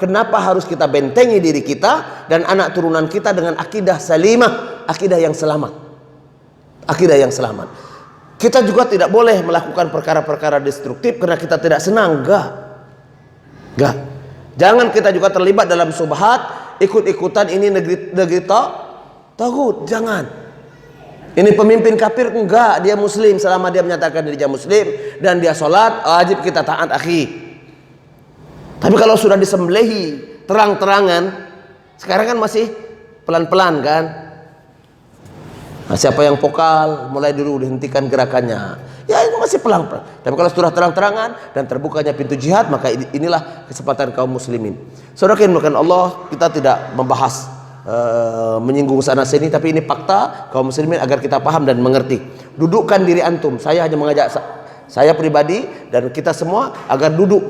kenapa harus kita bentengi diri kita dan anak turunan kita dengan akidah salimah, akidah yang selamat. Akidah yang selamat. Kita juga tidak boleh melakukan perkara-perkara destruktif karena kita tidak senang. Enggak. Jangan kita juga terlibat dalam subhat, ikut-ikutan ini negeri taghut. Jangan. Ini pemimpin kafir, enggak, dia muslim. Selama dia menyatakan dirinya muslim dan dia sholat, wajib kita taat, akhi. Tapi kalau sudah disembelihi terang-terangan, sekarang kan masih pelan-pelan kan. Nah, siapa yang vokal, mulai dulu dihentikan gerakannya. Ya itu masih pelan-pelan. Tapi kalau sudah terang-terangan dan terbukanya pintu jihad, maka inilah kesempatan kaum muslimin. Saudara yang dimuliakan Allah, kita tidak membahas menyinggung sana sini, tapi ini fakta kaum muslimin agar kita paham dan mengerti. Dudukkan diri antum. Saya hanya mengajak saya pribadi dan kita semua agar duduk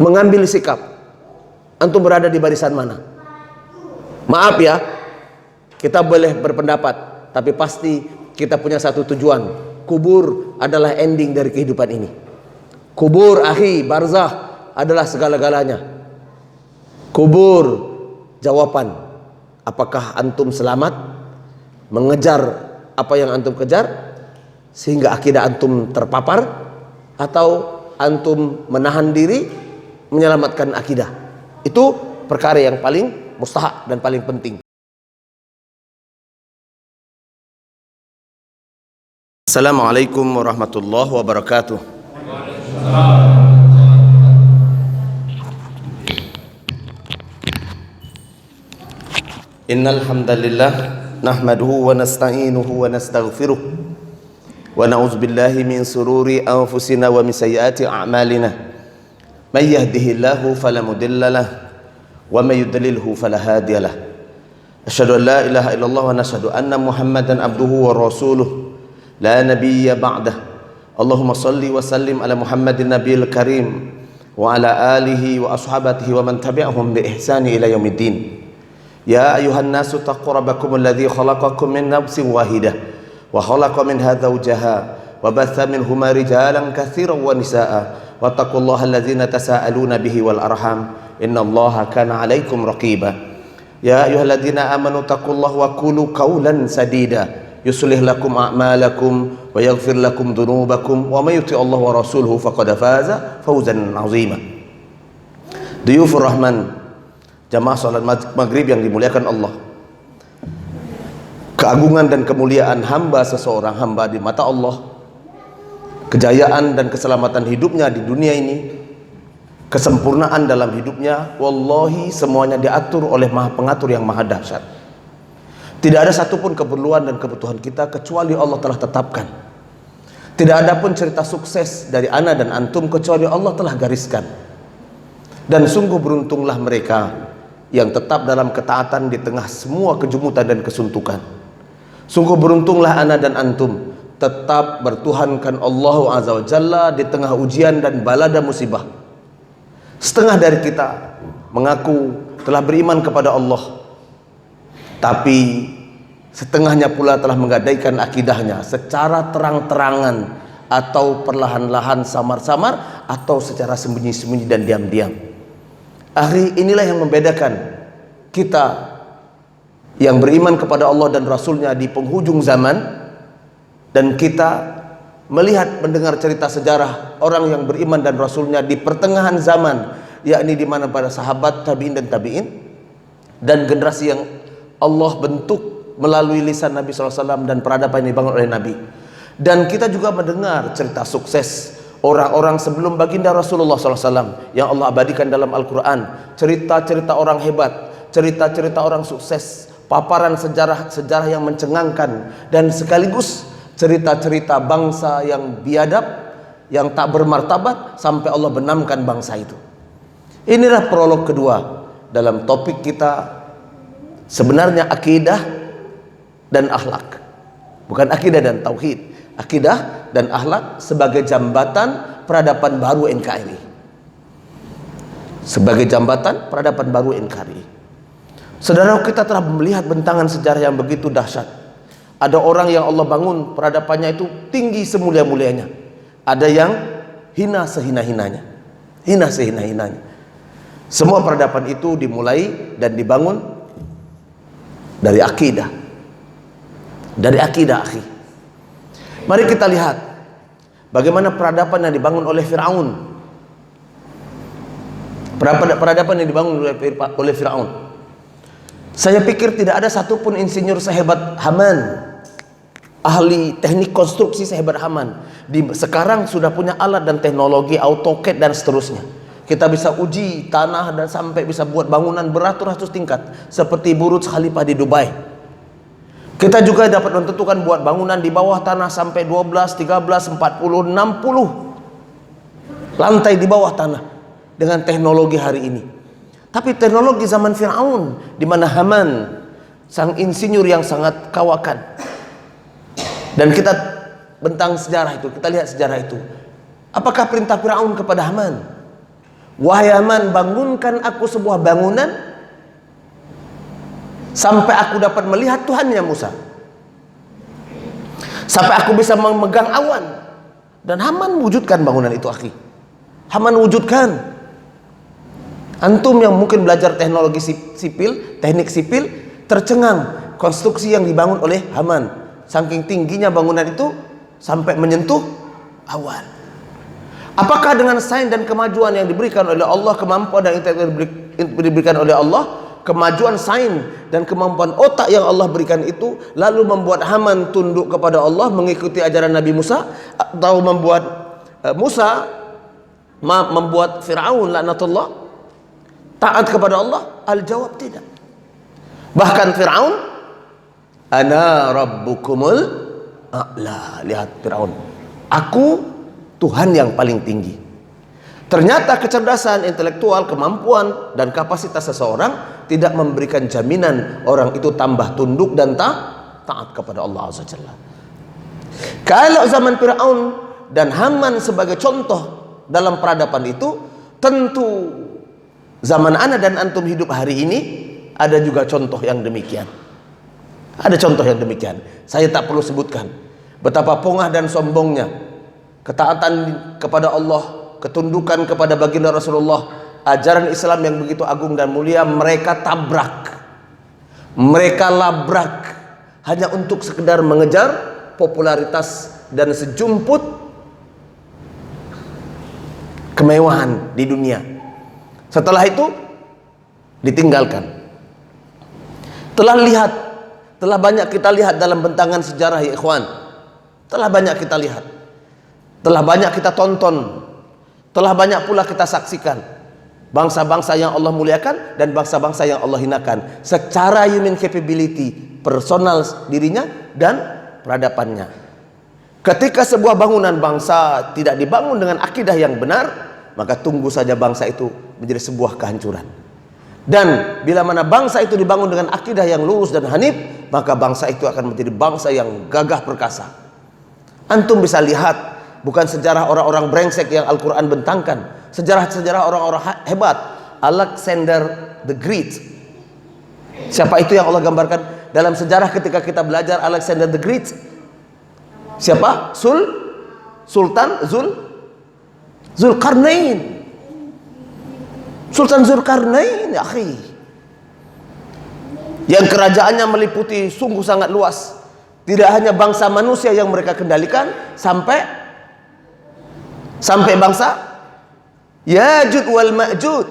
mengambil sikap. Antum berada di barisan mana? Maaf ya, kita boleh berpendapat, tapi pasti kita punya satu tujuan. Kubur adalah ending dari kehidupan ini. Kubur, akhi, barzah adalah segala-galanya. Kubur jawaban, apakah antum selamat mengejar apa yang antum kejar sehingga akidah antum terpapar, atau antum menahan diri menyelamatkan akidah. Itu perkara yang paling mustahak dan paling penting. Assalamualaikum warahmatullahi wabarakatuh. Innal hamdalillah nahmaduhu wa nasta'inuhu wa nastaghfiruh wa na'udzu billahi min sururi anfusina wa min sayyiati a'malina. May yahdihillahu fala mudilla lahu wa may yudlilhu fala hadiya lahu. Asyhadu an la ilaha illallah wa nashhadu anna Muhammadan abduhu wa rasuluh la nabiyya ba'dah. Allahumma salli wa sallim ala Muhammadin nabiyil karim wa ala alihi wa ashabatihi wa man tabi'ahum bi ihsani ila yaumiddin. Ya ayuhan nasu taqu rabbakum alladhi khalaqakum min nafsin wahidah wa khalaqa minha zawjaha wa batha minhuma rijalan katsiran wa nisaa wa taqullaha alladzina tasaaluna bihi wal arham innallaha kana 'alaikum raqiba. Ya ayyuhalladzina amanu taqullaha wa qulu qawlan sadida yuslih lakum a'malakum wa yaghfir lakum dhunubakum wa may yuti' Allah wa rasuluhu faqad faza fawzan 'azima. Duyufur Rahman, jamaah salat maghrib yang dimuliakan Allah. Keagungan dan kemuliaan hamba seseorang hamba di mata Allah, kejayaan dan keselamatan hidupnya di dunia ini, kesempurnaan dalam hidupnya, wallahi semuanya diatur oleh Maha Pengatur yang maha dahsyat. Tidak ada satupun keperluan dan kebutuhan kita kecuali Allah telah tetapkan. Tidak ada pun cerita sukses dari ana dan antum kecuali Allah telah gariskan. Dan sungguh beruntunglah mereka yang tetap dalam ketaatan di tengah semua kejumutan dan kesuntukan. Sungguh beruntunglah ana dan antum tetap bertuhankan Allah Azza wa Jalla di tengah ujian dan balada musibah. Setengah dari kita mengaku telah beriman kepada Allah, tapi setengahnya pula telah menggadaikan akidahnya secara terang-terangan atau perlahan-lahan, samar-samar, atau secara sembunyi-sembunyi dan diam-diam. Akhi, inilah yang membedakan kita yang beriman kepada Allah dan Rasulnya di penghujung zaman, dan kita melihat mendengar cerita sejarah orang yang beriman dan Rasulnya di pertengahan zaman, yakni di mana para sahabat, tabi'in dan tabi'in, dan generasi yang Allah bentuk melalui lisan Nabi SAW dan peradaban yang dibangun oleh Nabi. Dan kita juga mendengar cerita sukses orang-orang sebelum baginda Rasulullah SAW yang Allah abadikan dalam Al-Quran. Cerita-cerita orang hebat, cerita-cerita orang sukses, paparan sejarah-sejarah yang mencengangkan, dan sekaligus cerita-cerita bangsa yang biadab, yang tak bermartabat, sampai Allah benamkan bangsa itu. Inilah prolog kedua dalam topik kita, sebenarnya akidah dan akhlak, bukan akidah dan tauhid. Akidah dan akhlak sebagai jambatan peradaban baru NKRI, sebagai jambatan peradaban baru NKRI. Saudara, kita telah melihat bentangan sejarah yang begitu dahsyat. Ada orang yang Allah bangun peradabannya itu tinggi semulia-mulianya, ada yang hina sehina-hinanya, hina sehina-hinanya. Semua peradaban itu dimulai dan dibangun dari akidah. Dari akidah, akhi. Mari kita lihat bagaimana peradaban yang dibangun oleh Fir'aun. Peradaban yang dibangun oleh Fir'aun. Saya pikir tidak ada satupun insinyur sehebat Haman, ahli teknik konstruksi sehebat Haman. Sekarang sudah punya alat dan teknologi AutoCAD dan seterusnya. Kita bisa uji tanah dan sampai bisa buat bangunan beratus-ratus tingkat seperti Burj Khalifa di Dubai. Kita juga dapat menentukan buat bangunan di bawah tanah sampai 12, 13, 40, 60 lantai di bawah tanah dengan teknologi hari ini. Tapi teknologi zaman Fir'aun, di mana Haman, sang insinyur yang sangat kawakan. Dan kita bentang sejarah itu, kita lihat sejarah itu. Apakah perintah Fir'aun kepada Haman? Wahai Haman, bangunkan aku sebuah bangunan sampai aku dapat melihat Tuhannya Musa, sampai aku bisa memegang awan. Dan Haman wujudkan bangunan itu, akhi. Haman wujudkan. Antum yang mungkin belajar teknologi sipil, teknik sipil, tercengang konstruksi yang dibangun oleh Haman. Saking tingginya bangunan itu sampai menyentuh awan. Apakah dengan sains dan kemajuan yang diberikan oleh Allah, kemampuan dan intelektual diberikan oleh Allah, kemajuan sains dan kemampuan otak yang Allah berikan itu lalu membuat Haman tunduk kepada Allah, mengikuti ajaran Nabi Musa, atau membuat membuat Fir'aun laknatullah taat kepada Allah? Al-jawab tidak. Bahkan Fir'aun, ana rabbukumul a'la. Lihat Fir'aun, aku Tuhan yang paling tinggi. Ternyata kecerdasan intelektual, kemampuan dan kapasitas seseorang tidak memberikan jaminan orang itu tambah tunduk dan taat kepada Allah Azza Jalla. Kalau zaman Fir'aun dan Haman sebagai contoh dalam peradaban itu, tentu zaman ana dan antum hidup hari ini ada juga contoh yang demikian. Ada contoh yang demikian. Saya tak perlu sebutkan betapa pongah dan sombongnya ketaatan kepada Allah, ketundukan kepada baginda Rasulullah, ajaran Islam yang begitu agung dan mulia, mereka tabrak, mereka labrak hanya untuk sekedar mengejar popularitas dan sejumput kemewahan di dunia. Setelah itu ditinggalkan. Telah banyak kita lihat dalam bentangan sejarah, ya ikhwan. Telah banyak kita lihat, telah banyak kita tonton, telah banyak pula kita saksikan bangsa-bangsa yang Allah muliakan dan bangsa-bangsa yang Allah hinakan secara human capability, personal dirinya dan peradabannya. Ketika sebuah bangunan bangsa tidak dibangun dengan akidah yang benar, maka tunggu saja bangsa itu menjadi sebuah kehancuran. Dan bila mana bangsa itu dibangun dengan akidah yang lurus dan hanif, maka bangsa itu akan menjadi bangsa yang gagah perkasa. Antum bisa lihat bukan sejarah orang-orang brengsek yang Al-Quran bentangkan, sejarah-sejarah orang-orang hebat. Alexander the Great, siapa itu yang Allah gambarkan dalam sejarah ketika kita belajar Alexander the Great? Siapa? Sultan Zulkarnain. Sultan Zulkarnain, ya akhi, yang kerajaannya meliputi sungguh sangat luas. Tidak hanya bangsa manusia yang mereka kendalikan, sampai bangsa Ya'juj wal Ma'juj.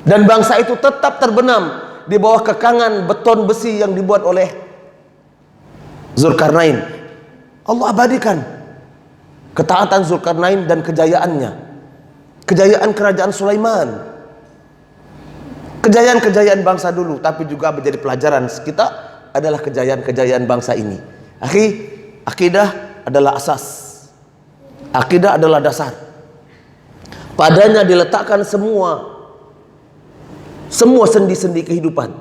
Dan bangsa itu tetap terbenam di bawah kekangan beton besi yang dibuat oleh Zulkarnain. Allah abadikan ketaatan Zulkarnain dan kejayaannya, kejayaan kerajaan Sulaiman, kejayaan-kejayaan bangsa dulu, tapi juga menjadi pelajaran kita adalah kejayaan-kejayaan bangsa ini. Akhi, akidah adalah asas. Akidah adalah dasar. Padanya diletakkan semua sendi-sendi kehidupan.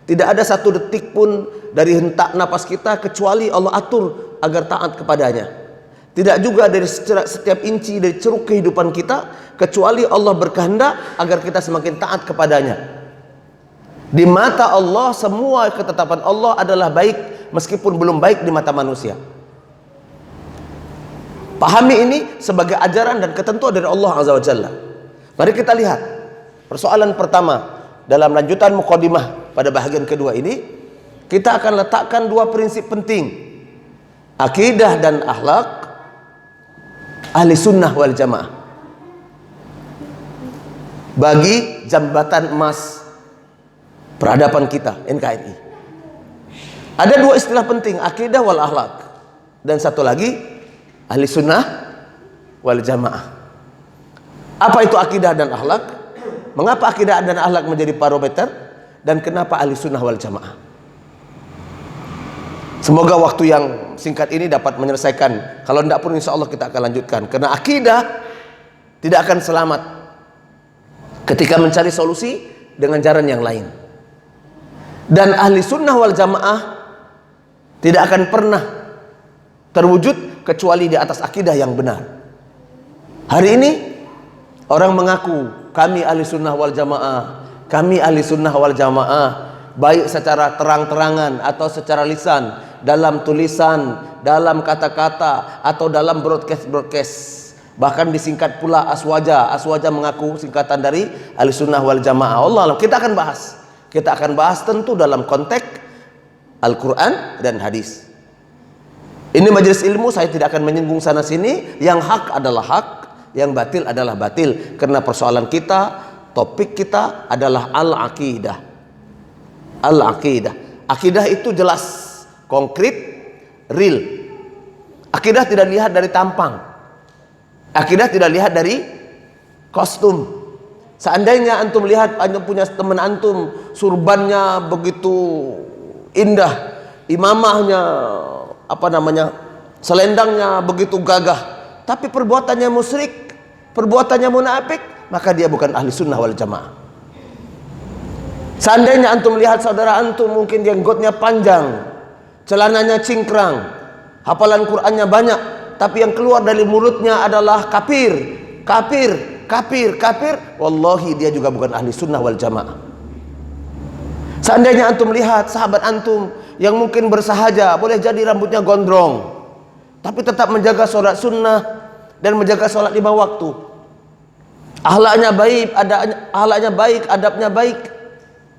Tidak ada satu detik pun dari hentak napas kita kecuali Allah atur agar taat kepadanya. Tidak juga dari setiap inci dari ceruk kehidupan kita kecuali Allah berkehendak agar kita semakin taat kepadanya. Di mata Allah semua ketetapan Allah adalah baik meskipun belum baik di mata manusia. Pahami ini sebagai ajaran dan ketentuan dari Allah Azza wa Jalla. Mari kita lihat persoalan pertama dalam lanjutan mukadimah pada bahagian kedua ini, kita akan letakkan dua prinsip penting, akidah dan akhlak ahli sunnah wal jamaah bagi jambatan emas peradaban kita NKRI. Ada dua istilah penting, akidah wal akhlak, dan satu lagi ahli sunnah wal jamaah. Apa itu akidah dan akhlak? Mengapa akidah dan akhlak menjadi parameter, dan kenapa ahli sunnah wal jamaah? Semoga waktu yang singkat ini dapat menyelesaikan. Kalau tidak pun insya Allah kita akan lanjutkan. Karena akidah tidak akan selamat ketika mencari solusi dengan jalan yang lain. Dan ahli sunnah wal jamaah tidak akan pernah terwujud kecuali di atas akidah yang benar. Hari ini orang mengaku kami ahli sunnah wal jamaah, kami ahli sunnah wal jamaah, baik secara terang-terangan atau secara lisan, dalam tulisan, dalam kata-kata, atau dalam broadcast. Bahkan disingkat pula aswaja. Aswaja mengaku singkatan dari ahli sunnah wal jamaah. Allah, kita akan bahas. Kita akan bahas tentu dalam konteks Al-Quran dan hadis. Ini majelis ilmu, saya tidak akan menyinggung sana sini. Yang hak adalah hak, yang batil adalah batil. Karena persoalan kita, topik kita adalah al-aqidah. Al-aqidah. Akidah itu jelas, konkret, real. Akidah tidak dilihat dari tampang. Akidah tidak dilihat dari kostum. Seandainya antum lihat, antum punya teman antum, surbannya begitu indah, imamahnya, selendangnya begitu gagah, tapi perbuatannya musyrik, perbuatannya munafik, maka dia bukan ahli sunnah wal jamaah. Seandainya antum lihat saudara antum mungkin jenggotnya panjang, celananya cingkrang, hafalan Qur'annya banyak, tapi yang keluar dari mulutnya adalah kafir, kafir, kafir, kafir, wallahi dia juga bukan ahli sunnah wal jamaah. Seandainya antum lihat sahabat antum yang mungkin bersahaja, boleh jadi rambutnya gondrong, tapi tetap menjaga sholat sunnah dan menjaga sholat 5 waktu, akhlaknya baik, akhlaknya baik, adabnya baik,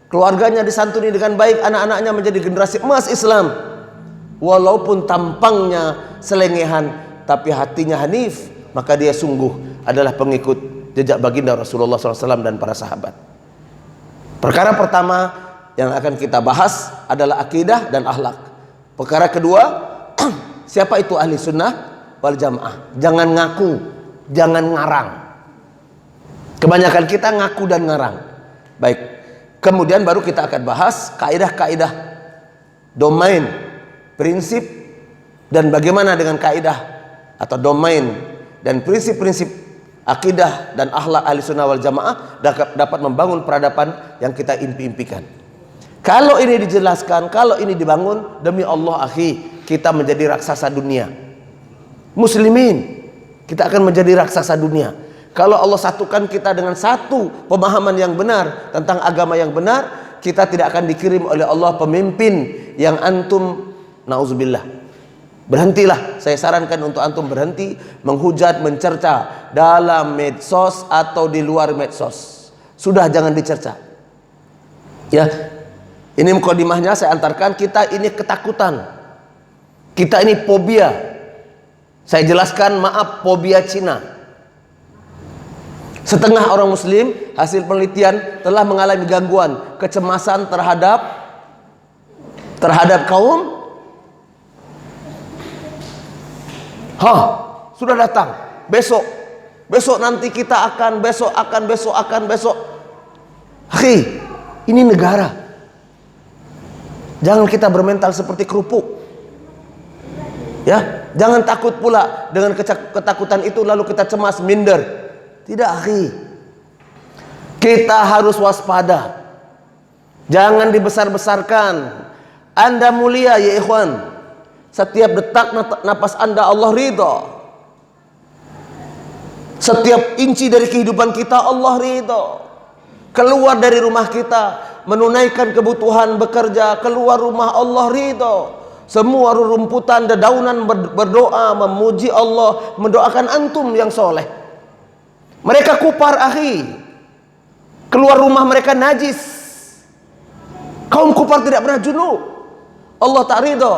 keluarganya disantuni dengan baik, anak-anaknya menjadi generasi emas Islam, walaupun tampangnya selengehan tapi hatinya hanif, maka dia sungguh adalah pengikut jejak baginda Rasulullah SAW dan para sahabat. Perkara pertama yang akan kita bahas adalah akidah dan akhlak. Perkara kedua, siapa itu ahli sunnah wal jamaah? Jangan ngaku, jangan ngarang. Kebanyakan kita ngaku dan ngarang. Baik, kemudian baru kita akan bahas kaidah-kaidah, domain, prinsip, dan bagaimana dengan kaidah atau domain dan prinsip-prinsip akidah dan akhlak ahli sunnah wal jamaah dapat membangun peradaban yang kita impi-impikan. Kalau ini dijelaskan, kalau ini dibangun, demi Allah akhi, kita menjadi raksasa dunia. Muslimin, kita akan menjadi raksasa dunia. Kalau Allah satukan kita dengan satu pemahaman yang benar tentang agama yang benar, kita tidak akan dikirim oleh Allah pemimpin yang antum, na'udzubillah. Berhentilah, saya sarankan untuk antum berhenti menghujat, mencerca dalam medsos atau di luar medsos. Sudah, jangan dicerca. Ya, ini mukadimahnya saya antarkan. Kita ini ketakutan, kita ini fobia. Saya jelaskan, maaf, fobia Cina. Setengah orang muslim hasil penelitian telah mengalami gangguan kecemasan terhadap kaum. Sudah datang besok nanti kita akan besok. Akhi, ini negara. Jangan kita bermental seperti kerupuk. Ya, jangan takut pula dengan ketakutan itu lalu kita cemas, minder. Tidak, akhi. Kita harus waspada. Jangan dibesar-besarkan. Anda mulia ya ikhwan. Setiap detak napas Anda Allah ridha. Setiap inci dari kehidupan kita Allah ridha. Keluar dari rumah kita, menunaikan kebutuhan, bekerja, keluar rumah Allah ridha. Semua rerumputan, dedaunan berdoa, memuji Allah, mendoakan antum yang soleh. Mereka kupar akhi. keluar rumah mereka najis. Kaum kufar tidak pernah junub. Allah tak ridho.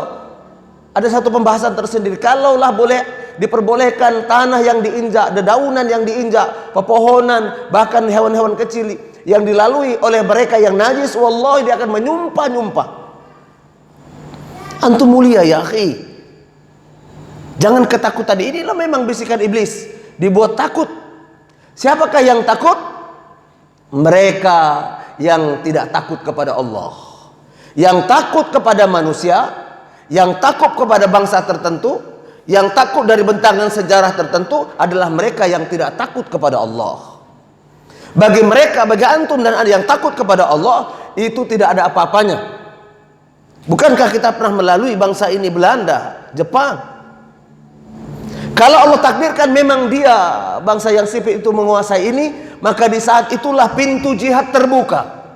Ada satu pembahasan tersendiri. Kalaulah boleh diperbolehkan tanah yang diinjak, dedaunan yang diinjak, pepohonan, bahkan hewan-hewan kecil yang dilalui oleh mereka yang najis, wallahi dia akan menyumpah-nyumpah. Antum mulia ya akhi. Jangan ketakutan. Inilah memang bisikan iblis. Dibuat takut. Siapakah yang takut? Mereka yang tidak takut kepada Allah, yang takut kepada manusia, yang takut kepada bangsa tertentu, yang takut dari bentangan sejarah tertentu adalah mereka yang tidak takut kepada Allah. Bagi mereka, bagi antum dan ada yang takut kepada Allah, itu tidak ada apa-apanya. Bukankah kita pernah melalui bangsa ini, Belanda, Jepang? Kalau Allah takdirkan memang dia bangsa yang sipil itu menguasai ini, maka di saat itulah pintu jihad terbuka.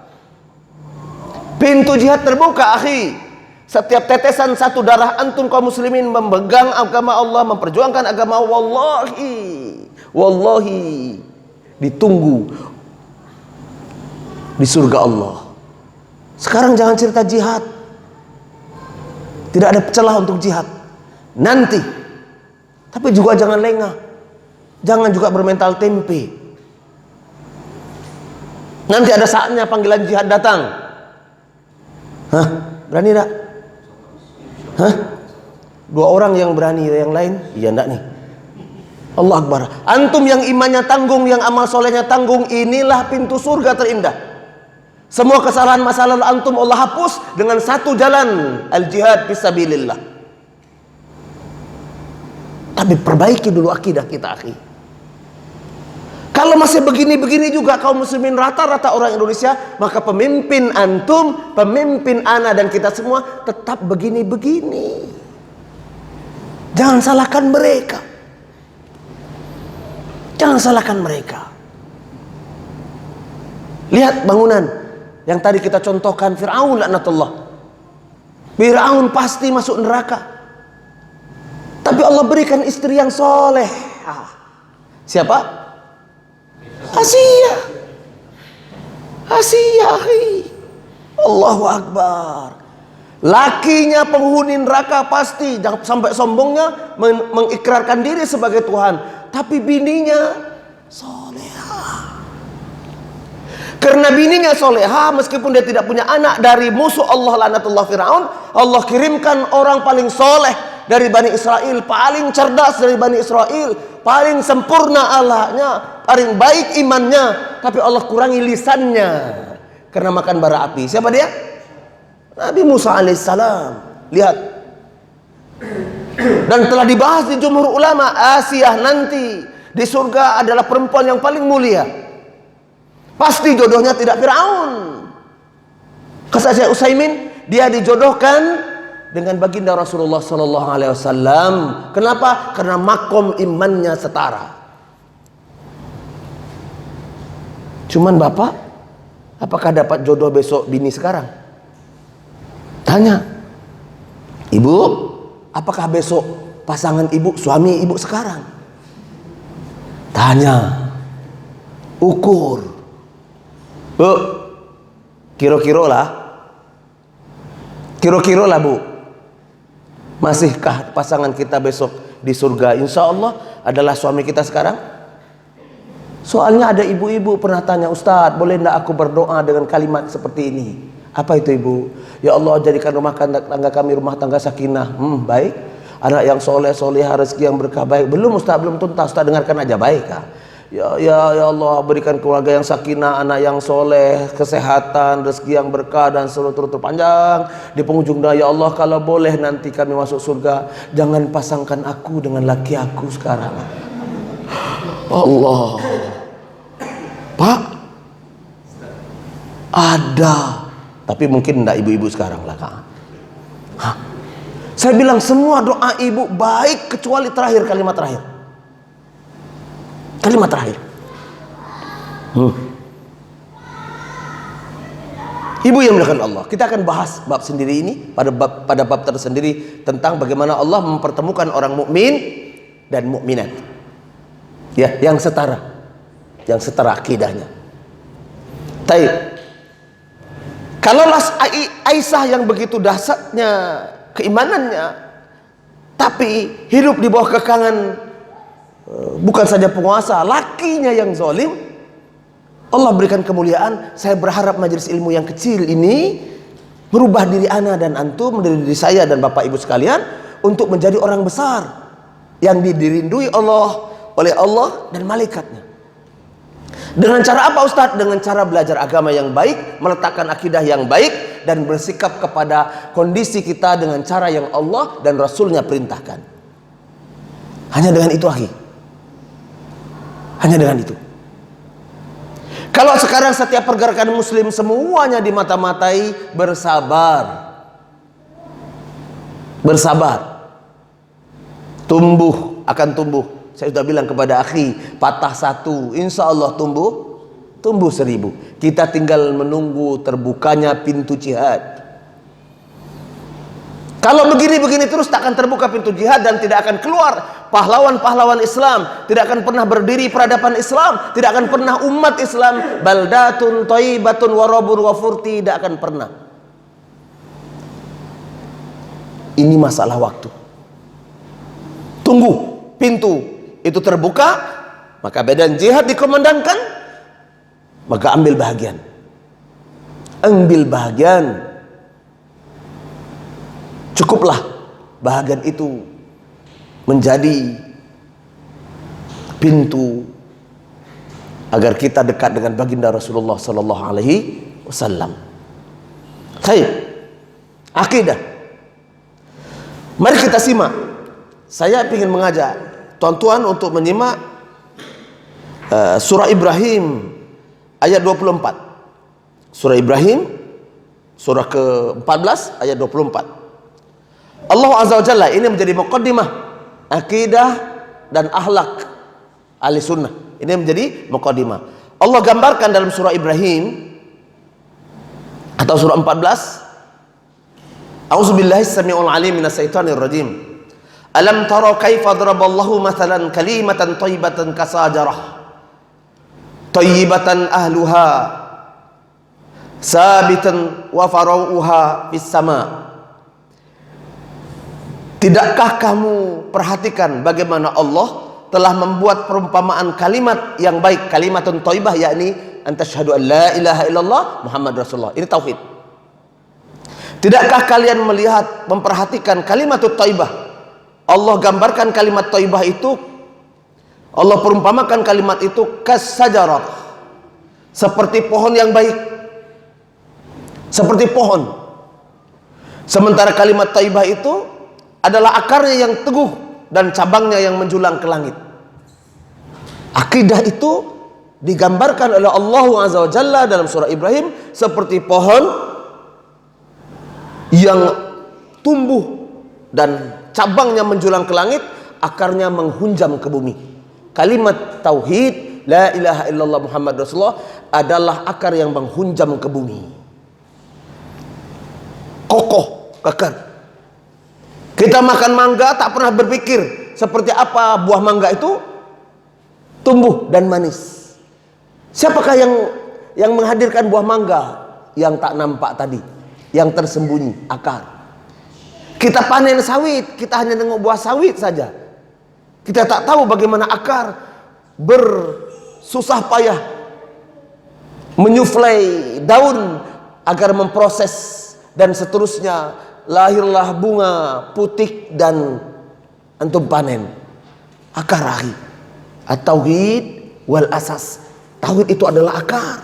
Pintu jihad terbuka, akhi. Setiap tetesan satu darah antum kaum muslimin memegang agama Allah, memperjuangkan agama Allah, wallahi ditunggu di surga Allah. Sekarang jangan cerita jihad. Tidak ada celah untuk jihad nanti. Tapi juga jangan lengah. Jangan juga bermental tempe. Nanti ada saatnya panggilan jihad datang. Hah? Berani tak? Hah? Dua orang yang berani, yang lain iya enggak nih? Allah Akbar. Antum yang imannya tanggung, yang amal solehnya tanggung, inilah pintu surga terindah. Semua kesalahan masa lalu antum Allah hapus dengan satu jalan, al-jihad fisabilillah. Tapi perbaiki dulu akidah kita, akhi. Kalau masih begini-begini juga kaum muslimin rata-rata orang Indonesia, maka pemimpin antum, pemimpin ana dan kita semua tetap begini-begini. Jangan salahkan mereka. Jangan salahkan mereka. Lihat bangunan yang tadi kita contohkan, Fir'aun laknatullah. Fir'aun pasti masuk neraka. Tapi Allah berikan istri yang soleh. Siapa? Asia, akhi. Allahu Akbar. Lakinya penghuni neraka pasti, jangan sampai sombongnya mengikrarkan diri sebagai Tuhan, tapi bininya soleha. Karena bininya soleha, meskipun dia tidak punya anak dari musuh Allah laknatullah Fir'aun, Allah kirimkan orang paling soleh dari Bani Israel, paling cerdas dari Bani Israel, paling sempurna ahlaknya, paling baik imannya, tapi Allah kurangi lisannya karena makan bara api. Siapa dia? Nabi Musa alaihissalam. Lihat. Dan telah dibahas di jumhur ulama, Asia nanti di surga adalah perempuan yang paling mulia. Pasti jodohnya tidak Fir'aun. Kata Syekh Utsaimin, dia dijodohkan dengan baginda Rasulullah sallallahu alaihi wasallam. Kenapa? Karena makom imannya setara. Cuman bapak, apakah dapat jodoh besok bini sekarang? Tanya. Ibu, apakah besok pasangan ibu suami ibu sekarang? Tanya. Ukur. Bu, kira-kira lah bu, masihkah pasangan kita besok di surga insya Allah adalah suami kita sekarang? Soalnya ada ibu-ibu pernah tanya, Ustadz boleh enggak aku berdoa dengan kalimat seperti ini? Apa itu ibu? Ya Allah jadikan rumah tangga kami rumah tangga sakinah. Baik. Anak yang soleh solehah, rezeki yang berkah, baik. Belum Ustadz, belum tuntas. Ustadz dengarkan aja, baik kah? Ya Allah berikan keluarga yang sakinah, anak yang soleh, kesehatan, rezeki yang berkah dan seluruh panjang di penghujung dunia. Ya Allah kalau boleh nanti kami masuk surga, jangan pasangkan aku dengan laki aku sekarang. Allah, Pak, ada, tapi mungkin enggak ibu-ibu sekarang lah kak. Saya bilang semua doa ibu baik kecuali terakhir, kalimat terakhir. Kalimat terakhir. Ibu yang dimuliakan Allah, kita akan bahas bab sendiri ini pada bab tersendiri tentang bagaimana Allah mempertemukan orang mukmin dan mukminat. Ya, yang setara akidahnya. Taib. Kalaulah Aisyah yang begitu dahsyatnya keimanannya, tapi hidup di bawah kekangan bukan saja penguasa, lakinya yang zalim, Allah berikan kemuliaan. Saya berharap majelis ilmu yang kecil ini merubah diri ana dan antum, dari diri saya dan bapak ibu sekalian, untuk menjadi orang besar yang dirindui oleh Allah dan malaikatnya. Dengan cara apa Ustadz? Dengan cara belajar agama yang baik, meletakkan akidah yang baik, dan bersikap kepada kondisi kita dengan cara yang Allah dan Rasulnya perintahkan. Hanya dengan itu, akhi. Hanya dengan itu. Kalau sekarang setiap pergerakan muslim semuanya dimata-matai, bersabar. Bersabar. Tumbuh, akan tumbuh. Saya sudah bilang kepada akhi, patah satu, insya Allah tumbuh 1000. Kita tinggal menunggu terbukanya pintu jihad. Kalau begini-begini terus, tak akan terbuka pintu jihad dan tidak akan keluar pahlawan-pahlawan Islam. Tidak akan pernah berdiri peradaban Islam. Tidak akan pernah umat Islam baldatun thayyibatun warabun ghafur. Tidak akan pernah. Ini masalah waktu. Tunggu pintu itu terbuka, maka badan jihad dikomandangkan, maka ambil bahagian. Ambil bahagian. Cukuplah bahagian itu menjadi pintu agar kita dekat dengan baginda Rasulullah sallallahu alaihi wasallam. Baik. Akidah. Mari kita simak. Saya ingin mengajak tuan-tuan untuk menyimak surah Ibrahim ayat 24. Surah Ibrahim surah ke-14 ayat 24. Allah Azza wa Jalla ini menjadi muqaddimah akidah dan akhlak ahli sunnah. Ini menjadi muqaddimah. Allah gambarkan dalam surah Ibrahim atau surah 14. A'udzubillahi as-sami'ul 'alim minasyaitonir rajim. Alam tara kaifa daraballahu mathalan kalimatan thayyibatan kasajarah thayyibatan ahluha sabitan wa farauha fis sama. Tidakkah kamu perhatikan bagaimana Allah telah membuat perumpamaan kalimat yang baik, kalimatun thayyibah, yakni antasyhadu an la ilaha illallah Muhammad Rasulullah. Ini tauhid. Tidakkah kalian melihat, memperhatikan kalimatut thayyibah? Allah gambarkan kalimat thayyibah itu, Allah perumpamakan kalimat itu kasajarah, seperti pohon yang baik, seperti pohon. Sementara kalimat thayyibah itu adalah akarnya yang teguh dan cabangnya yang menjulang ke langit. Akidah itu digambarkan oleh Allah Azza wa Jalla dalam surah Ibrahim seperti pohon yang tumbuh dan cabangnya menjulang ke langit, akarnya menghunjam ke bumi. Kalimat tauhid la ilaha illallah Muhammad Rasulullah adalah akar yang menghunjam ke bumi, kokoh, kekar. Kita makan mangga tak pernah berpikir seperti apa buah mangga itu tumbuh dan manis. Siapakah yang menghadirkan buah mangga yang tak nampak tadi, yang tersembunyi? Akar. Kita panen sawit, kita hanya nengok buah sawit saja. Kita tak tahu bagaimana akar bersusah payah menyuplai daun agar memproses dan seterusnya, lahirlah bunga putih dan antum panen. Akar, akhi. At-tauhid wal asas. Tauhid itu adalah akar.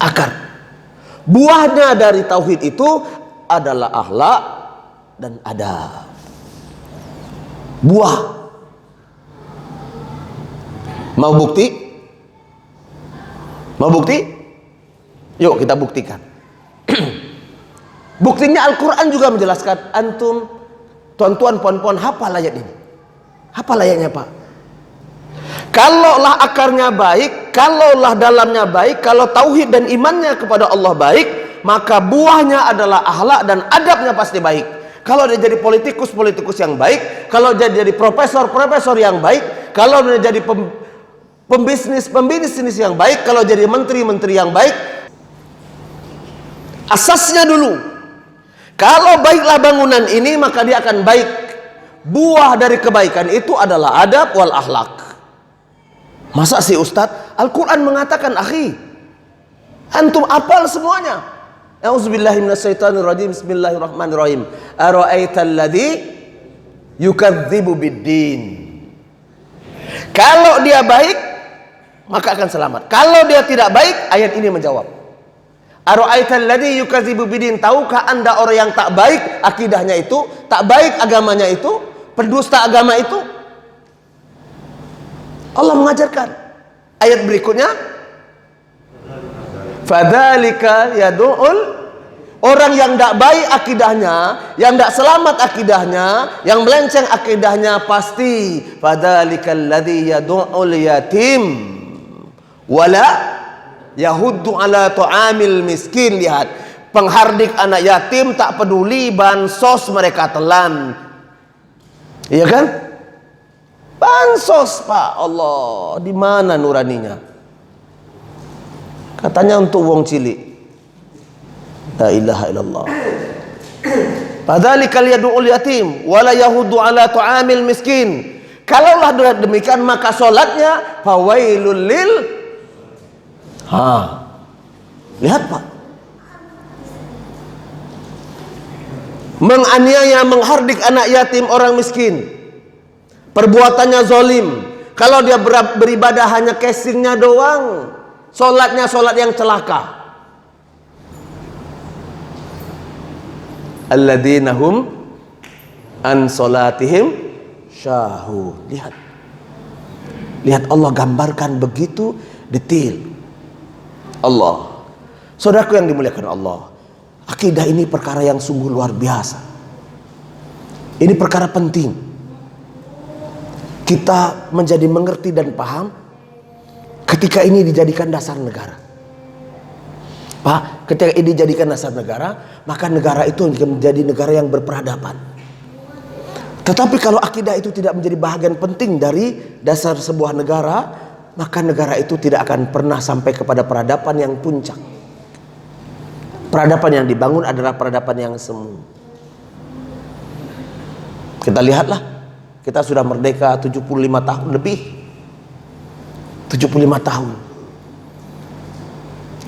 Akar. Buahnya dari tauhid itu adalah akhlak dan adab. Buah. Mau bukti? Mau bukti? Yuk kita buktikan. Buktinya Al-Quran juga menjelaskan. Antum, tuan-tuan, puan-puan, hafal ayat ini. Hafal ayatnya, Pak. Kalaulah akarnya baik, kalaulah dalamnya baik, kalau tauhid dan imannya kepada Allah baik, maka buahnya adalah akhlak dan adabnya pasti baik. Kalau dia jadi politikus yang baik, kalau dia jadi profesor yang baik, kalau dia jadi pembisnis yang baik, kalau jadi menteri yang baik, asasnya dulu, kalau baiklah bangunan ini maka dia akan baik. Buah dari kebaikan itu adalah adab wal akhlak. Masa sih Ustadz? Al-Quran mengatakan, akhi, antum apal semuanya. A'udzubillahi minasyaitonirrajim. Bismillahirrahmanirrahim. Ara'aital ladzi yukadzibu biddin. Kalau dia baik, maka akan selamat. Kalau dia tidak baik, ayat ini menjawab. Ara'aital ladzi yukadzibu biddin. Tahukah Anda orang yang tak baik akidahnya itu, tak baik agamanya itu, pendusta agama itu? Allah mengajarkan. Ayat berikutnya, fadzalika yad'ul, orang yang tidak baik akidahnya, yang tidak selamat akidahnya, yang melenceng akidahnya, pasti fadzalikal ladzi yad'ul yatim wala yahuddu ala ta'amil miskin. Lihat, penghardik anak yatim, tak peduli bansos mereka telan. Iya kan? Bansos, Pak. Allah, di mana nuraninya? Katanya untuk wong cilik. La ilaha illallah. Padzalikal yad'ul yatim wala yahuddu ala ta'amil miskin. Kalaulah demikian maka salatnya fawailul lil. Lihat, Pak. Menganiaya, menghardik anak yatim, orang miskin. Perbuatannya zolim. Kalau dia beribadah hanya casingnya doang, solatnya solat yang celaka. Alladzina hum an solatihim syahud. Lihat Allah gambarkan begitu detail. Allah, saudaraku yang dimuliakan Allah, akidah ini perkara yang sungguh luar biasa. Ini perkara penting. Kita menjadi mengerti dan paham ketika ini dijadikan dasar negara. Pak, ketika ini dijadikan dasar negara, maka negara itu menjadi negara yang berperadaban. Tetapi kalau akidah itu tidak menjadi bahagian penting dari dasar sebuah negara, maka negara itu tidak akan pernah sampai kepada peradaban yang puncak. Peradaban yang dibangun adalah peradaban yang semu. Kita lihatlah, kita sudah merdeka 75 tahun lebih. 75 tahun.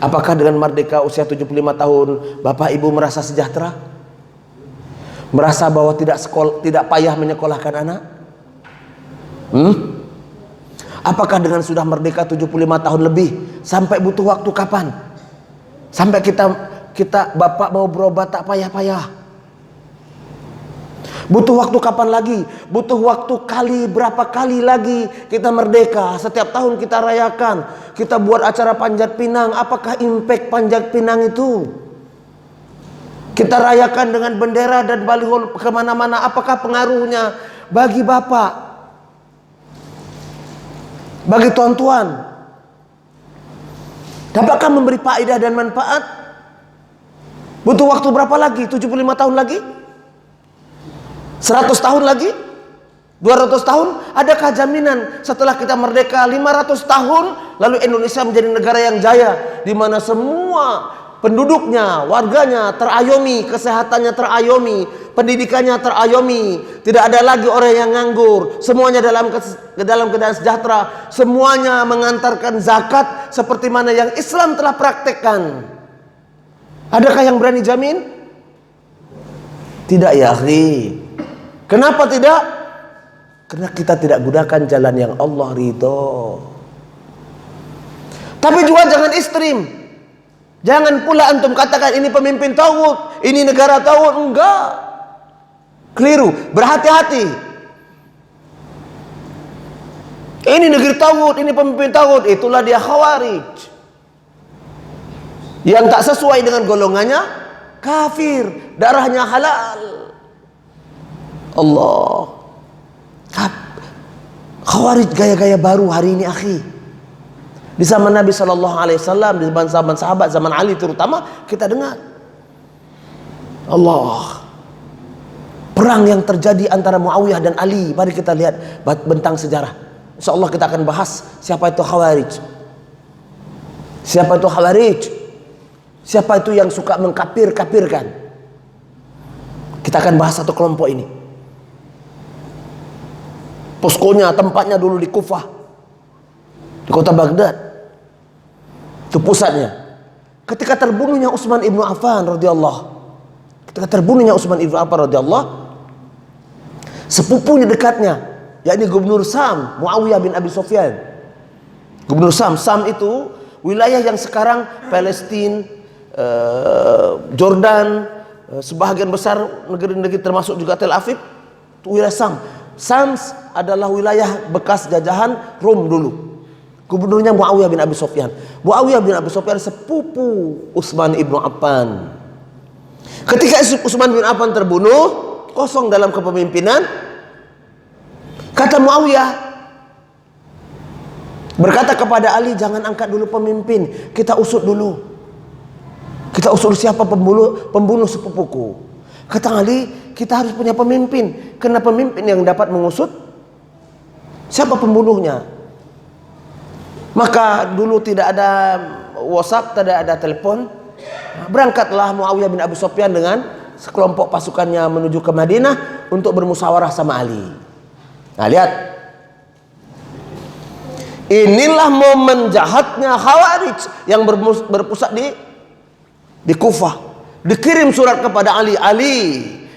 Apakah dengan merdeka usia 75 tahun Bapak Ibu merasa sejahtera? Merasa bahwa tidak payah menyekolahkan anak? Apakah dengan sudah merdeka 75 tahun lebih sampai butuh waktu kapan? Sampai kita Bapak mau berobat tak payah-payah. Butuh waktu kapan lagi? Butuh waktu berapa kali lagi kita merdeka? Setiap tahun kita rayakan, kita buat acara Panjat Pinang. Apakah impact Panjat Pinang itu? Kita rayakan dengan bendera dan baliho kemana-mana. Apakah pengaruhnya bagi Bapak, bagi tuan-tuan? Dapatkah memberi faedah dan manfaat? Butuh waktu berapa lagi? 75 tahun lagi? 100 tahun lagi? 200 tahun? Adakah jaminan setelah kita merdeka 500 tahun lalu Indonesia menjadi negara yang jaya, di mana semua penduduknya, warganya terayomi, kesehatannya terayomi, pendidikannya terayomi, tidak ada lagi orang yang nganggur, semuanya dalam keadaan sejahtera, semuanya mengantarkan zakat seperti mana yang Islam telah praktekkan? Adakah yang berani jamin? Tidak, ya akhi. Kenapa tidak? Karena kita tidak gunakan jalan yang Allah ridho. Tapi juga jangan ekstrim. Jangan pula antum katakan ini pemimpin tauhid, ini negara tauhid. Enggak. Keliru. Berhati-hati. Ini negeri tauhid, ini pemimpin tauhid. Itulah dia khawarij. Yang tak sesuai dengan golongannya kafir, darahnya halal. Allah. Khawarij gaya-gaya baru hari ini, akhi. Di zaman Nabi SAW, di zaman sahabat, zaman Ali terutama, kita dengar. Allah. Perang yang terjadi antara Muawiyah dan Ali. Mari kita lihat bentang sejarah. Insyaallah kita akan bahas siapa itu Khawarij. Siapa itu Khawarij? Siapa itu yang suka mengkafir-kafirkan? Kita akan bahas satu kelompok ini. Poskonya, tempatnya dulu di Kufah, di kota Baghdad. Itu pusatnya. Ketika terbunuhnya Utsman ibnu Affan radhiyallahu, sepupunya dekatnya, yakni Gubernur Sam, Muawiyah bin Abi Sufyan. Gubernur Sam itu wilayah yang sekarang Palestina, Jordan, sebahagian besar negeri-negeri termasuk juga Tel Aviv, itu wilayah Sam. Sam adalah wilayah bekas jajahan Rom dulu. Gubernurnya Muawiyah bin Abi Sufyan. Muawiyah bin Abi Sufyan sepupu Utsman ibnu Affan. Ketika Utsman bin Affan terbunuh, kosong dalam kepemimpinan, kata Muawiyah berkata kepada Ali, jangan angkat dulu pemimpin, kita usut dulu. Kita usut siapa pembunuh sepupuku. Kata Ali, kita harus punya pemimpin, karena pemimpin yang dapat mengusut siapa pembunuhnya. Maka dulu tidak ada WhatsApp, tidak ada telepon. Berangkatlah Muawiyah bin Abi Sufyan dengan sekelompok pasukannya menuju ke Madinah untuk bermusyawarah sama Ali. Nah, lihat. Inilah momen jahatnya Khawarij yang berpusat di Kufah. Dikirim surat kepada Ali. Ali,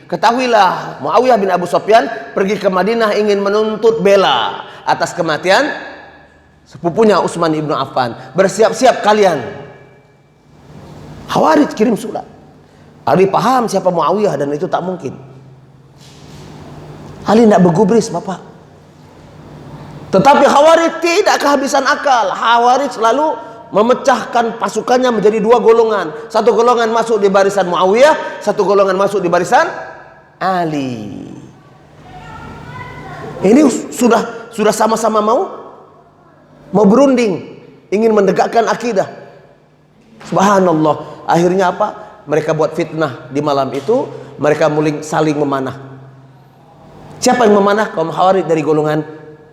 ketahuilah Muawiyah bin Abi Sufyan pergi ke Madinah ingin menuntut bela atas kematian sepupunya Utsman ibnu Affan. Bersiap-siap kalian. Khawarij kirim surat. Ali paham siapa Muawiyah dan itu tak mungkin. Ali tidak bergubris, Bapak. Tetapi Khawarij tidak kehabisan akal. Khawarij selalu memecahkan pasukannya menjadi dua golongan. Satu golongan masuk di barisan Muawiyah, satu golongan masuk di barisan Ali. Ini sudah sama-sama mau berunding, ingin menegakkan akidah. Subhanallah. Akhirnya apa? Mereka buat fitnah di malam itu. Mereka saling memanah. Siapa yang memanah? Kaum Khawarij dari golongan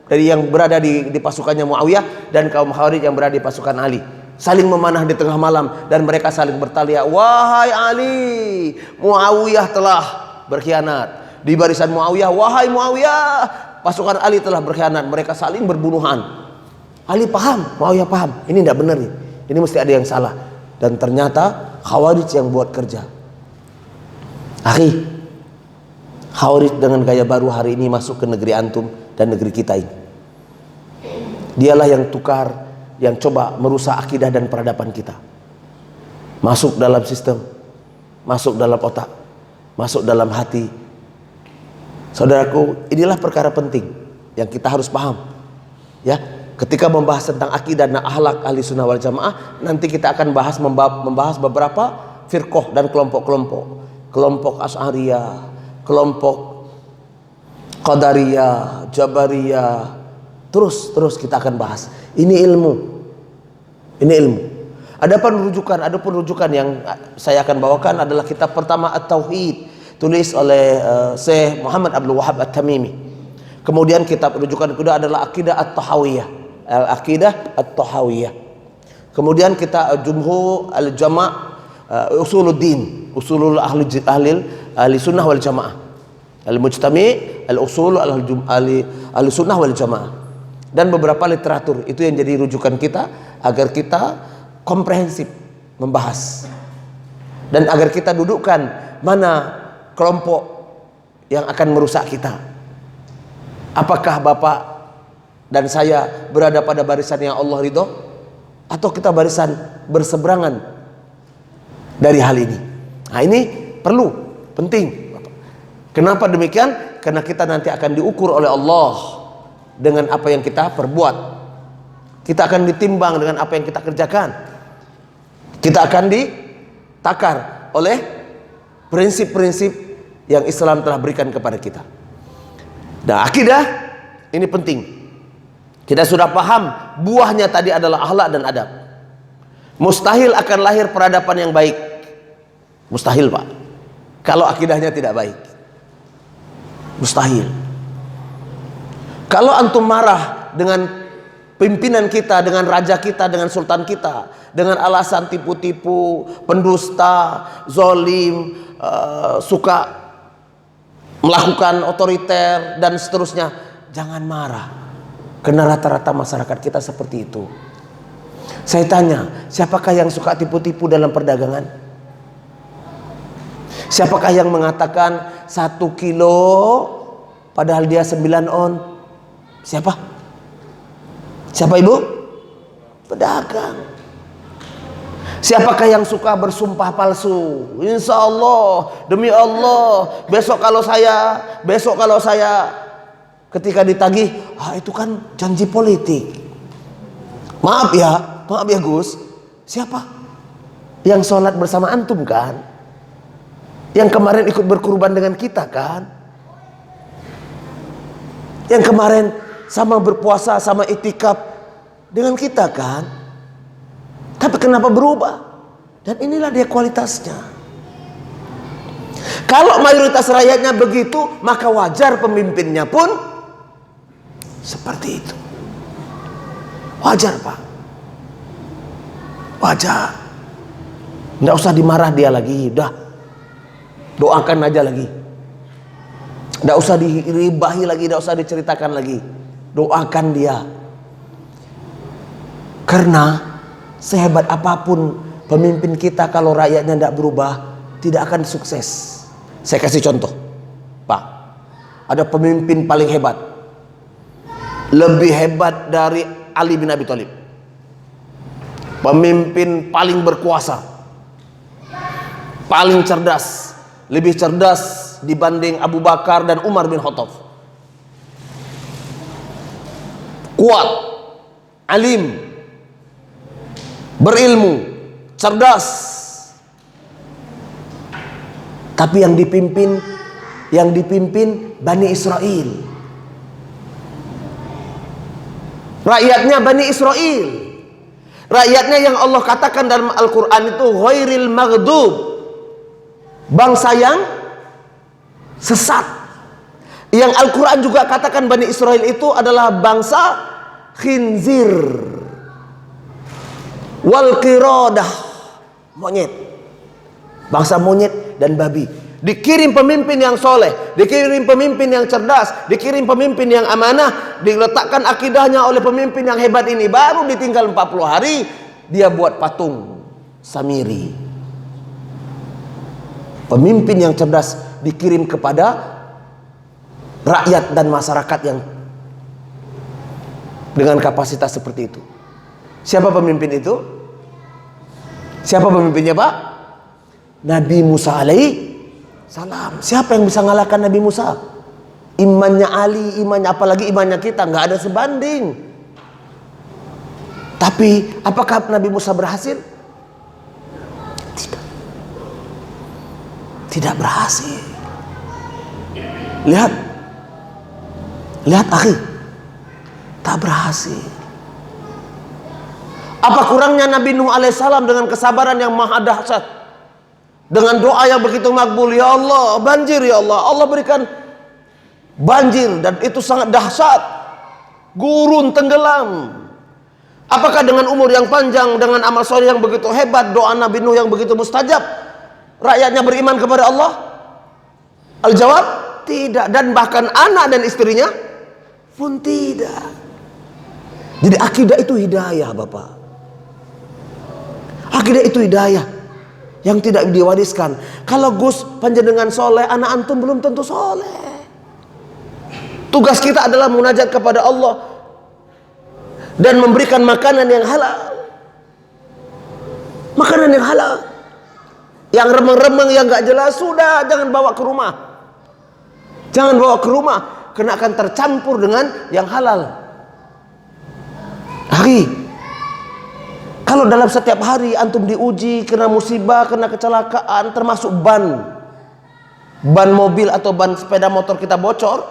dari yang berada di pasukannya Muawiyah, dan kaum Khawarij yang berada di pasukan Ali. Saling memanah di tengah malam, dan mereka saling bertaliah, wahai Ali, Muawiyah telah berkhianat. Di barisan Muawiyah, wahai Muawiyah, pasukan Ali telah berkhianat. Mereka saling berbunuhan. Ali paham, Muawiyah paham, ini tidak benar nih. Ini mesti ada yang salah. Dan ternyata Khawarij yang buat kerja. Akhi, Khawarij dengan gaya baru hari ini masuk ke negeri antum dan negeri kita ini. Dialah yang tukar, yang coba merusak akidah dan peradaban kita. Masuk dalam sistem, masuk dalam otak, masuk dalam hati. Saudaraku, inilah perkara penting yang kita harus paham. Ya, ketika membahas tentang akidah dan akhlak ahli sunnah wal jamaah, nanti kita akan membahas beberapa firqah dan kelompok-kelompok. Kelompok Asy'ariyah, kelompok Qadariyah, Jabariyah. Terus kita akan bahas. Ini ilmu. Adapun rujukan yang saya akan bawakan adalah kitab pertama At-Tauhid, tulis oleh Syekh Muhammad Abdul Wahhab At-Tamimi. Kemudian kitab rujukan kedua adalah Aqidah At-Tahawiyah, Al-Aqidah At-Tahawiyah. Kemudian kita Jumhur Al-Jama' Usuluddin, Usulul ahli sunnah wal jamaah, Al-Mujtami' Al-Usul ahli sunnah wal jamaah, dan beberapa literatur. Itu yang jadi rujukan kita agar kita komprehensif membahas, dan agar kita dudukkan mana kelompok yang akan merusak kita. Apakah Bapak dan saya berada pada barisan yang Allah ridho, atau kita barisan berseberangan dari hal ini? Nah, ini penting. Kenapa demikian? Karena kita nanti akan diukur oleh Allah dengan apa yang kita perbuat. Kita akan ditimbang dengan apa yang kita kerjakan. Kita akan ditakar oleh prinsip-prinsip yang Islam telah berikan kepada kita. Nah, akidah ini penting. Kita sudah paham buahnya tadi adalah akhlak dan adab. Mustahil akan lahir peradaban yang baik. Mustahil, Pak, kalau akidahnya tidak baik. Mustahil. Kalau antum marah dengan pimpinan kita, dengan raja kita, dengan sultan kita, dengan alasan tipu-tipu, pendusta, zolim, suka melakukan otoriter dan seterusnya, jangan marah, karena rata-rata masyarakat kita seperti itu. Saya tanya, siapakah yang suka tipu-tipu dalam perdagangan? Siapakah yang mengatakan 1 kilo padahal dia 9 on? Siapa? Siapa ibu? Pedagang. Siapakah yang suka bersumpah palsu? Insya Allah, demi Allah, besok kalau saya, ketika ditagih, itu kan janji politik. Maaf ya Gus, siapa? Yang sholat bersama antum kan? Yang kemarin ikut berkurban dengan kita kan? Yang kemarin sama berpuasa, sama itikaf dengan kita kan? Tapi kenapa berubah? Dan inilah dia kualitasnya. Kalau mayoritas rakyatnya begitu, maka wajar pemimpinnya pun seperti itu. Wajar Pak, wajar. Nggak usah dimarah dia lagi, udah doakan aja lagi. Nggak usah diribahi lagi, nggak usah diceritakan lagi. Doakan dia. Karena sehebat apapun pemimpin kita, kalau rakyatnya tidak berubah, tidak akan sukses. Saya kasih contoh, Pak. Ada pemimpin paling hebat, lebih hebat dari Ali bin Abi Thalib. Pemimpin paling berkuasa, paling cerdas, lebih cerdas dibanding Abu Bakar dan Umar bin Khattab. Kuat, alim, berilmu, cerdas. Tapi yang dipimpin Bani Israel. Rakyatnya Bani Israel. Rakyatnya yang Allah katakan dalam Al-Quran itu ghairil maghdub, bangsa yang sesat. Yang Al-Quran juga katakan Bani Israel itu adalah bangsa khinzir wal qiradah, monyet, bangsa monyet dan babi. Dikirim pemimpin yang soleh, dikirim pemimpin yang cerdas, dikirim pemimpin yang amanah, diletakkan akidahnya oleh pemimpin yang hebat ini, baru ditinggal 40 hari dia buat patung Samiri. Pemimpin yang cerdas dikirim kepada rakyat dan masyarakat yang dengan kapasitas seperti itu. Siapa pemimpin itu? Siapa pemimpinnya Pak? Nabi Musa alaihi salam. Siapa yang bisa ngalahkan Nabi Musa? Imannya Ali, imannya apalagi imannya kita, nggak ada sebanding. Tapi apakah Nabi Musa berhasil? Tidak. Tidak berhasil. Lihat akhi, tak berhasil. Apa kurangnya Nabi Nuh alaihissalam dengan kesabaran yang maha dahsyat, dengan doa yang begitu makbul, ya Allah banjir, ya Allah, Allah berikan banjir, dan itu sangat dahsyat, gurun tenggelam. Apakah dengan umur yang panjang, dengan amal soleh yang begitu hebat, doa Nabi Nuh yang begitu mustajab, rakyatnya beriman kepada Allah? Al-jawab tidak, dan bahkan anak dan istrinya pun tidak. Jadi akidah itu hidayah Bapak. Akidah itu hidayah yang tidak diwariskan. Kalau Gus panjenengan soleh, anak antum belum tentu soleh. Tugas kita adalah munajat kepada Allah dan memberikan makanan yang halal. Makanan yang halal. Yang remeng-remeng, yang gak jelas, sudah jangan bawa ke rumah. Jangan bawa ke rumah, karena akan tercampur dengan yang halal. Kalau dalam setiap hari antum diuji kena musibah, kena kecelakaan, termasuk ban mobil atau ban sepeda motor kita bocor,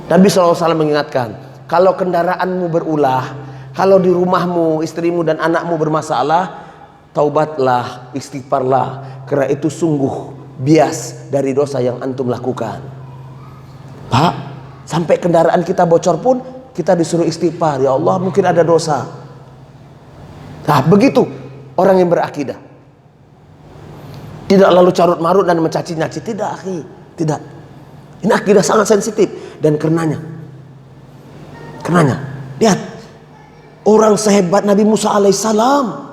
Nabi SAW mengingatkan, kalau kendaraanmu berulah, kalau di rumahmu istrimu dan anakmu bermasalah, taubatlah, istighfarlah, karena itu sungguh bias dari dosa yang antum lakukan. Pak, Sampai kendaraan kita bocor pun kita disuruh istighfar, ya Allah mungkin ada dosa. Nah begitu orang yang berakidah. Tidak lalu carut marut dan mencaci nyaci, tidak akhi, tidak. Ini akidah sangat sensitif. Dan karenanya lihat, orang sehebat Nabi Musa alaihissalam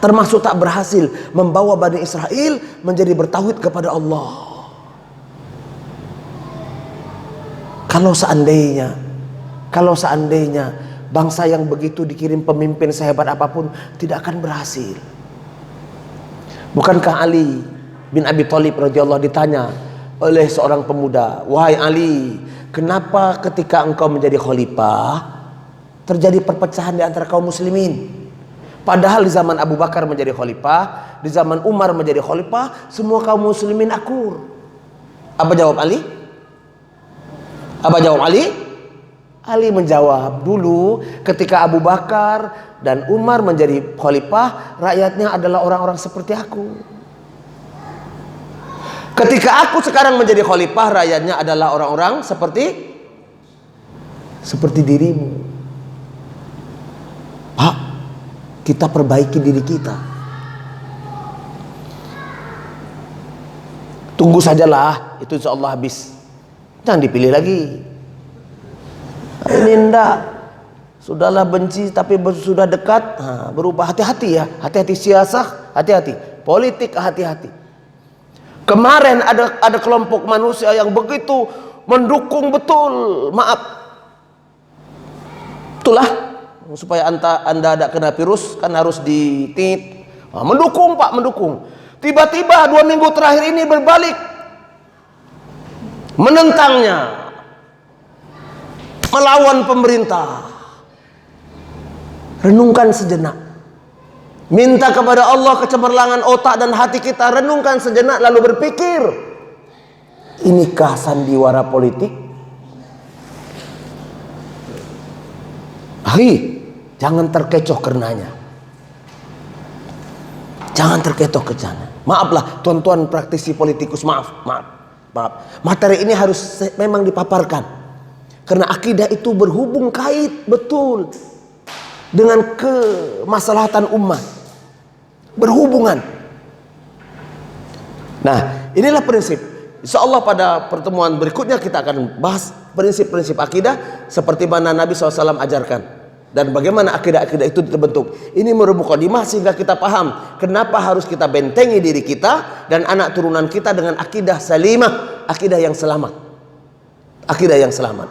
termasuk tak berhasil membawa Bani Israel menjadi bertauhid kepada Allah. Kalau seandainya bangsa yang begitu dikirim pemimpin sehebat apapun, tidak akan berhasil. Bukankah Ali bin Abi Thalib radhiyallahu ditanya oleh seorang pemuda, "Wahai Ali, kenapa ketika engkau menjadi khalifah terjadi perpecahan di antara kaum muslimin? Padahal di zaman Abu Bakar menjadi khalifah, di zaman Umar menjadi khalifah, semua kaum muslimin akur." Apa jawab Ali? Ali menjawab, dulu ketika Abu Bakar dan Umar menjadi khalifah, rakyatnya adalah orang-orang seperti aku. Ketika aku sekarang menjadi khalifah, rakyatnya adalah orang-orang seperti dirimu. Pak, kita perbaiki diri kita. Tunggu sajalah, itu insya Allah habis. Jangan dipilih lagi. Ini enggak, sudahlah benci tapi sudah dekat, berubah. Hati-hati ya, hati-hati siasah, hati-hati politik, hati-hati. Kemarin ada kelompok manusia yang begitu mendukung betul, maaf, itulah supaya anda tidak kena virus kan harus ditit. Mendukung Pak, mendukung. Tiba-tiba 2 minggu terakhir ini berbalik, menentangnya, melawan pemerintah. Renungkan sejenak, minta kepada Allah kecemerlangan otak dan hati kita. Renungkan sejenak lalu berpikir, inikah sandiwara politik? Jangan terkecoh karenanya. Jangan terkecoh ke sana. Maaflah tuan-tuan praktisi politikus, maaf. Materi ini harus memang dipaparkan, karena akidah itu berhubung kait betul dengan kemaslahatan umat, berhubungan. Nah, inilah prinsip. Insyaallah pada pertemuan berikutnya kita akan bahas prinsip-prinsip akidah seperti mana Nabi SAW ajarkan dan bagaimana akidah-akidah itu terbentuk. Ini merupakan mukadimah sehingga kita paham kenapa harus kita bentengi diri kita dan anak turunan kita dengan akidah salimah, akidah yang selamat. Akidah yang selamat.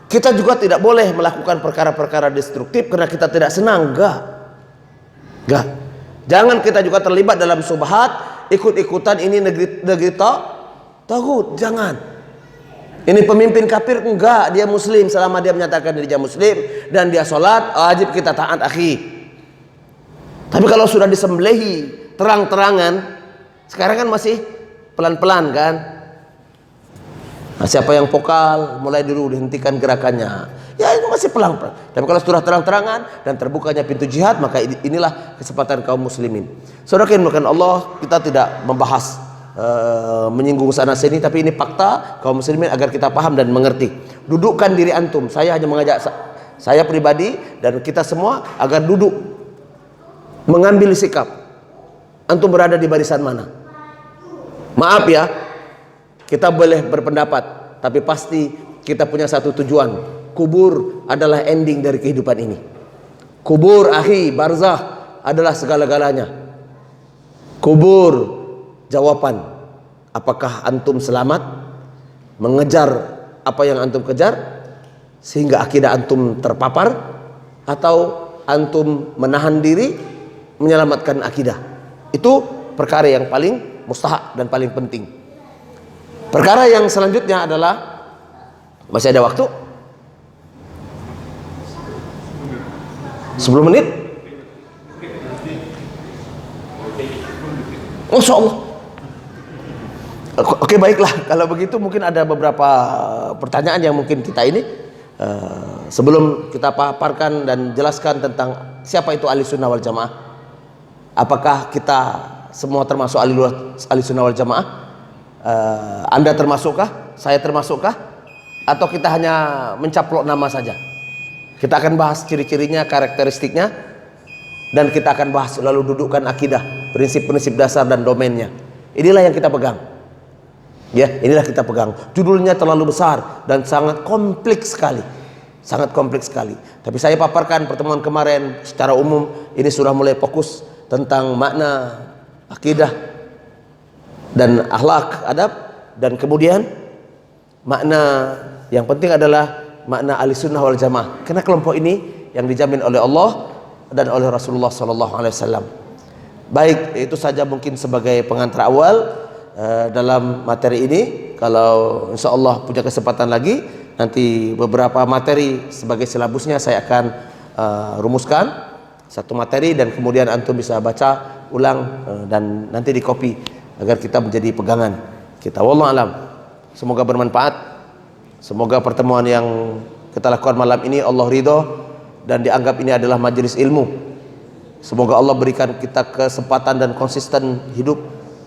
Kita juga tidak boleh melakukan perkara-perkara destruktif karena kita tidak senang. Enggak. Jangan kita juga terlibat dalam subhat, ikut-ikutan ini negeri tagut. Jangan. Ini pemimpin kafir, enggak, dia muslim. Selama dia menyatakan dirinya muslim dan dia sholat, wajib kita taat akhi. Tapi kalau sudah disembelihi terang-terangan, sekarang kan masih pelan-pelan kan. Nah, siapa yang vokal mulai dulu dihentikan gerakannya, ya itu masih pelan-pelan. Tapi kalau sudah terang-terangan dan terbukanya pintu jihad, maka inilah kesempatan kaum muslimin. Saudara yang dimuliakan Allah, kita tidak membahas menyinggung sana sini, tapi ini fakta kaum muslimin agar kita paham dan mengerti. Dudukkan diri antum. Saya hanya mengajak saya pribadi dan kita semua agar duduk mengambil sikap. Antum berada di barisan mana? Maaf ya, kita boleh berpendapat, tapi pasti kita punya satu tujuan. Kubur adalah ending dari kehidupan ini. Kubur akhi, barzah adalah segala-galanya. Kubur jawaban, apakah antum selamat mengejar apa yang antum kejar sehingga akidah antum terpapar, atau antum menahan diri menyelamatkan akidah. Itu perkara yang paling mustahak dan paling penting. Perkara yang selanjutnya adalah, masih ada waktu 10 menit. Masya Allah. Oke, baiklah, kalau begitu mungkin ada beberapa pertanyaan yang mungkin kita ini sebelum kita paparkan dan jelaskan tentang siapa itu ahli sunnah wal jamaah. Apakah kita semua termasuk ahli sunnah wal jamaah? Anda termasukkah? Saya termasukkah? atau kita hanya mencaplok nama saja? Kita akan bahas ciri-cirinya, karakteristiknya, dan kita akan bahas lalu dudukkan akidah, prinsip-prinsip dasar dan domainnya. Inilah yang kita pegang. Ya, inilah kita pegang. Judulnya terlalu besar dan sangat kompleks sekali. Sangat kompleks sekali. Tapi saya paparkan pertemuan kemarin secara umum, ini sudah mulai fokus tentang makna akidah dan akhlak, adab, dan kemudian makna yang penting adalah makna ahlussunnah wal jamaah. Karena kelompok ini yang dijamin oleh Allah dan oleh Rasulullah SAW. Baik, itu saja mungkin sebagai pengantar awal dalam materi ini. Kalau insya Allah punya kesempatan lagi, nanti beberapa materi sebagai silabusnya saya akan rumuskan satu materi, dan kemudian antum bisa baca ulang dan nanti di copy agar kita menjadi pegangan kita. Wallahu alam. Semoga bermanfaat. Semoga pertemuan yang kita lakukan malam ini Allah ridho dan dianggap ini adalah majelis ilmu. Semoga Allah berikan kita kesempatan dan konsisten hidup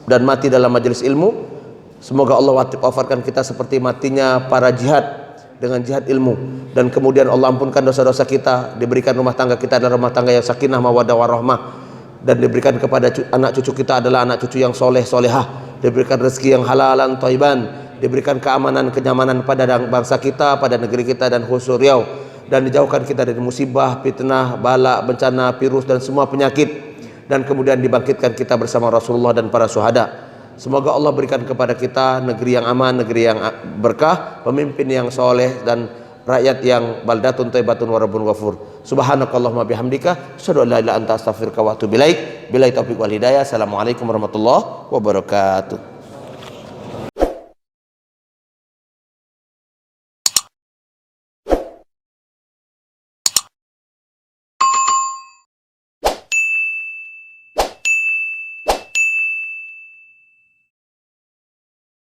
dan mati dalam majelis ilmu. Semoga Allah wafatkan kita seperti matinya para jihad, dengan jihad ilmu, dan kemudian Allah ampunkan dosa-dosa kita, diberikan rumah tangga kita adalah rumah tangga yang sakinah mawaddah warahmah, dan diberikan kepada anak cucu kita adalah anak cucu yang soleh solehah, diberikan rezeki yang halalan thayyiban, diberikan keamanan kenyamanan pada bangsa kita, pada negeri kita dan khusus Riau, dan dijauhkan kita dari musibah, fitnah, bala, bencana, virus dan semua penyakit, dan kemudian dibangkitkan kita bersama Rasulullah dan para syuhada. Semoga Allah berikan kepada kita negeri yang aman, negeri yang berkah, pemimpin yang soleh, dan rakyat yang baldatun thayyibatun wa rabbun ghafur. Subhanakallahumma bihamdika asyhadu an la ilaha illa anta astaghfiruka wa atubu ilaik. Billahi taufiq wal hidayah. Assalamualaikum warahmatullahi wabarakatuh.